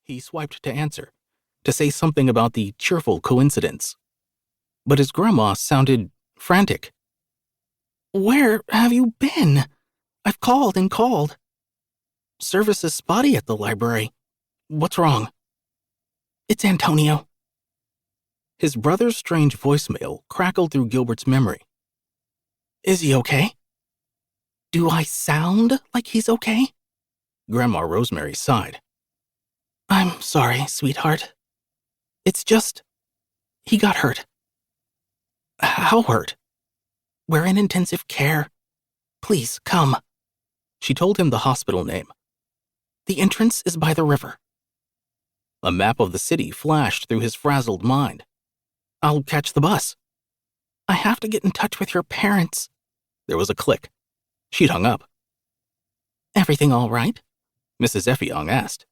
He swiped to answer, to say something about the cheerful coincidence. But his grandma sounded frantic. "Where have you been? I've called and called. Service is spotty at the library. What's wrong?" "It's Antonio." His brother's strange voicemail crackled through Gilbert's memory. "Is he okay?" "Do I sound like he's okay?" Grandma Rosemary sighed. "I'm sorry, sweetheart. It's just, he got hurt." "How hurt?" "We're in intensive care. Please, come." She told him the hospital name. "The entrance is by the river." A map of the city flashed through his frazzled mind. "I'll catch the bus." "I have to get in touch with your parents." There was a click. She'd hung up. "Everything all right?" Mrs. Effiong asked.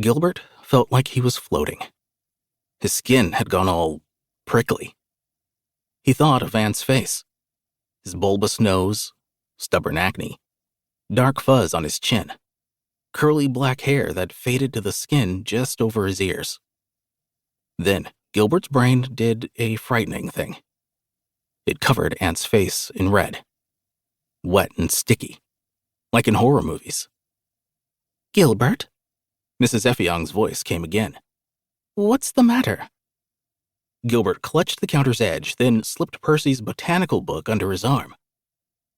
Gilbert felt like he was floating. His skin had gone all prickly. He thought of Aunt's face, his bulbous nose, stubborn acne, dark fuzz on his chin, curly black hair that faded to the skin just over his ears. Then Gilbert's brain did a frightening thing. It covered Aunt's face in red, wet and sticky, like in horror movies. "Gilbert?" Mrs. Effiong's voice came again. "What's the matter?" Gilbert clutched the counter's edge, then slipped Percy's botanical book under his arm.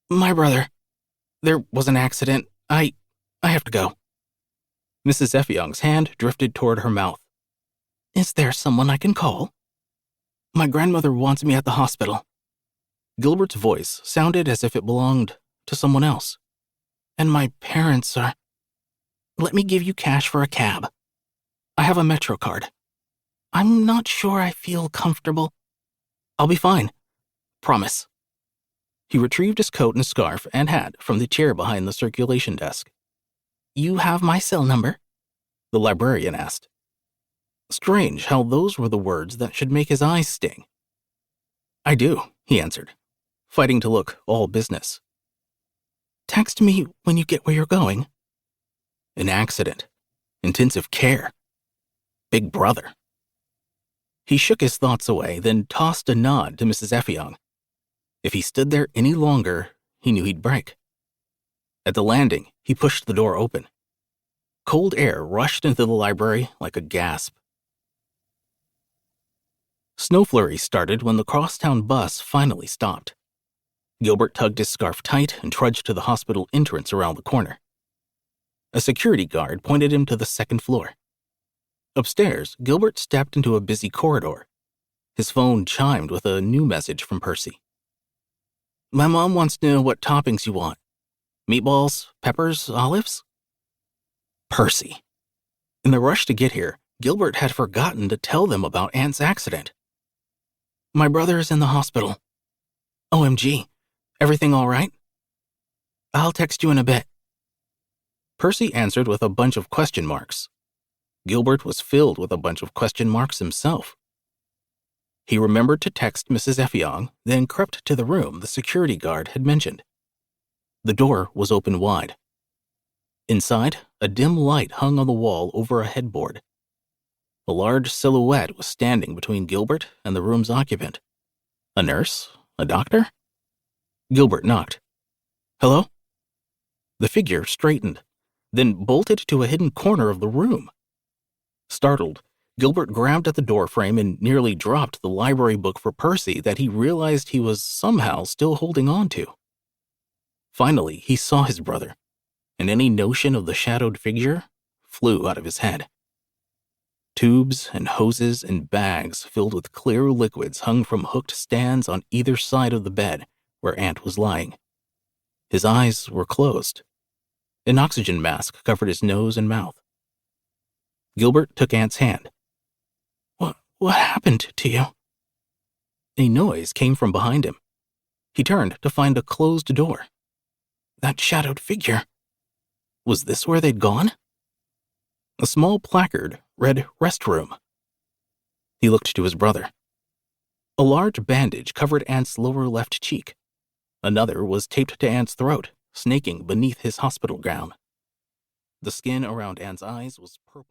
"My brother. There was an accident. I have to go." Mrs. Effiong's hand drifted toward her mouth. "Is there someone I can call?" "My grandmother wants me at the hospital." Gilbert's voice sounded as if it belonged to someone else. "And my parents are—" "Let me give you cash for a cab. I have a Metro card. I'm not sure I feel comfortable." "I'll be fine. Promise." He retrieved his coat and scarf and hat from the chair behind the circulation desk. "You have my cell number?" the librarian asked. Strange how those were the words that should make his eyes sting. "I do," he answered, fighting to look all business. "Text me when you get where you're going." An accident. Intensive care. Big Brother. He shook his thoughts away, then tossed a nod to Mrs. Effiong. If he stood there any longer, he knew he'd break. At the landing, he pushed the door open. Cold air rushed into the library like a gasp. Snow flurries started when the crosstown bus finally stopped. Gilbert tugged his scarf tight and trudged to the hospital entrance around the corner. A security guard pointed him to the second floor. Upstairs, Gilbert stepped into a busy corridor. His phone chimed with a new message from Percy. "My mom wants to know what toppings you want. Meatballs, peppers, olives?" Percy. In the rush to get here, Gilbert had forgotten to tell them about Aunt's accident. "My brother is in the hospital." "OMG. Everything all right?" "I'll text you in a bit." Percy answered with a bunch of question marks. Gilbert was filled with a bunch of question marks himself. He remembered to text Mrs. Effiong, then crept to the room the security guard had mentioned. The door was open wide. Inside, a dim light hung on the wall over a headboard. A large silhouette was standing between Gilbert and the room's occupant. A nurse? A doctor? Gilbert knocked. "Hello?" The figure straightened, then bolted to a hidden corner of the room. Startled, Gilbert grabbed at the doorframe and nearly dropped the library book for Percy that he realized he was somehow still holding on to. Finally, he saw his brother, and any notion of the shadowed figure flew out of his head. Tubes and hoses and bags filled with clear liquids hung from hooked stands on either side of the bed where Aunt was lying. His eyes were closed. An oxygen mask covered his nose and mouth. Gilbert took Aunt's hand. What happened to you?" A noise came from behind him. He turned to find a closed door. That shadowed figure. Was this where they'd gone? A small placard read restroom. He looked to his brother. A large bandage covered Aunt's lower left cheek. Another was taped to Aunt's throat, snaking beneath his hospital gown. The skin around Aunt's eyes was purple.